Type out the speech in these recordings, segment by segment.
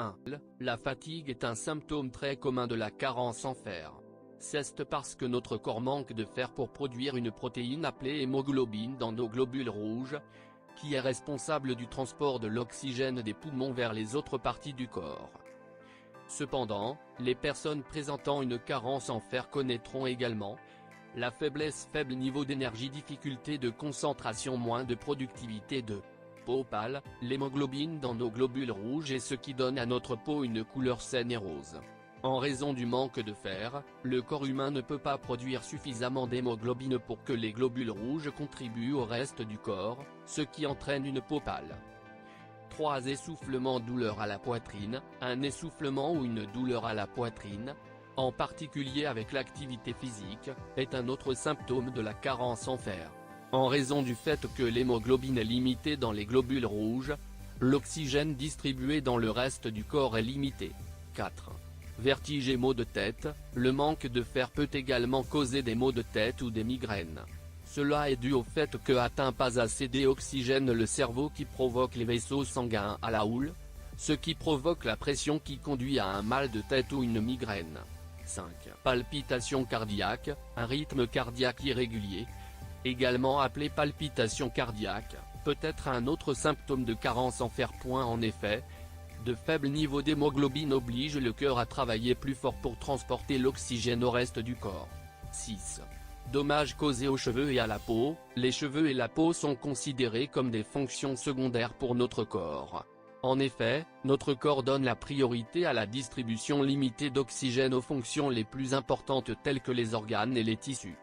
1. La fatigue est un symptôme très commun de la carence en fer. C'est parce que notre corps manque de fer pour produire une protéine appelée hémoglobine dans nos globules rouges, qui est responsable du transport de l'oxygène des poumons vers les autres parties du corps. Cependant, les personnes présentant une carence en fer connaîtront également la faiblesse, faible niveau d'énergie, difficulté de concentration, moins de productivité, de peau pâle. L'hémoglobine dans nos globules rouges est ce qui donne à notre peau une couleur saine et rose. En raison du manque de fer, le corps humain ne peut pas produire suffisamment d'hémoglobine pour que les globules rouges contribuent au reste du corps, ce qui entraîne une peau pâle. 3. Essoufflement, douleur à la poitrine. Un essoufflement ou une douleur à la poitrine, en particulier avec l'activité physique, est un autre symptôme de la carence en fer. En raison du fait que l'hémoglobine est limitée dans les globules rouges, l'oxygène distribué dans le reste du corps est limité. 4. Vertige et maux de tête. Le manque de fer peut également causer des maux de tête ou des migraines. Cela est dû au fait que atteint pas assez d'oxygène le cerveau, qui provoque les vaisseaux sanguins à la houle, ce qui provoque la pression qui conduit à un mal de tête ou une migraine. 5. Palpitations cardiaques. Un rythme cardiaque irrégulier, également appelé palpitation cardiaque, peut être un autre symptôme de carence en fer. En effet, de faibles niveaux d'hémoglobine obligent le cœur à travailler plus fort pour transporter l'oxygène au reste du corps. 6. Dommages causés aux cheveux et à la peau. Les cheveux et la peau sont considérés comme des fonctions secondaires pour notre corps. En effet, notre corps donne la priorité à la distribution limitée d'oxygène aux fonctions les plus importantes telles que les organes et les tissus.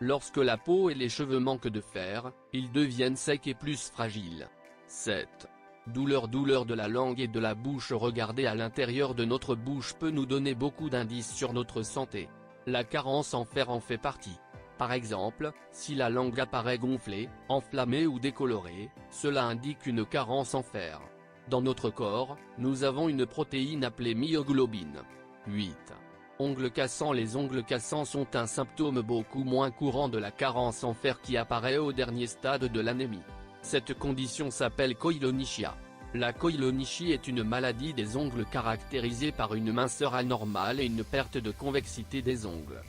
Lorsque la peau et les cheveux manquent de fer, ils deviennent secs et plus fragiles. 7. Douleur de la langue et de la bouche. Regarder à l'intérieur de notre bouche peut nous donner beaucoup d'indices sur notre santé. La carence en fer en fait partie. Par exemple, si la langue apparaît gonflée, enflammée ou décolorée, cela indique une carence en fer. Dans notre corps, nous avons une protéine appelée myoglobine. 8. Ongles cassants. Les ongles cassants sont un symptôme beaucoup moins courant de la carence en fer qui apparaît au dernier stade de l'anémie. Cette condition s'appelle koilonychia. La koilonychie est une maladie des ongles caractérisée par une minceur anormale et une perte de convexité des ongles.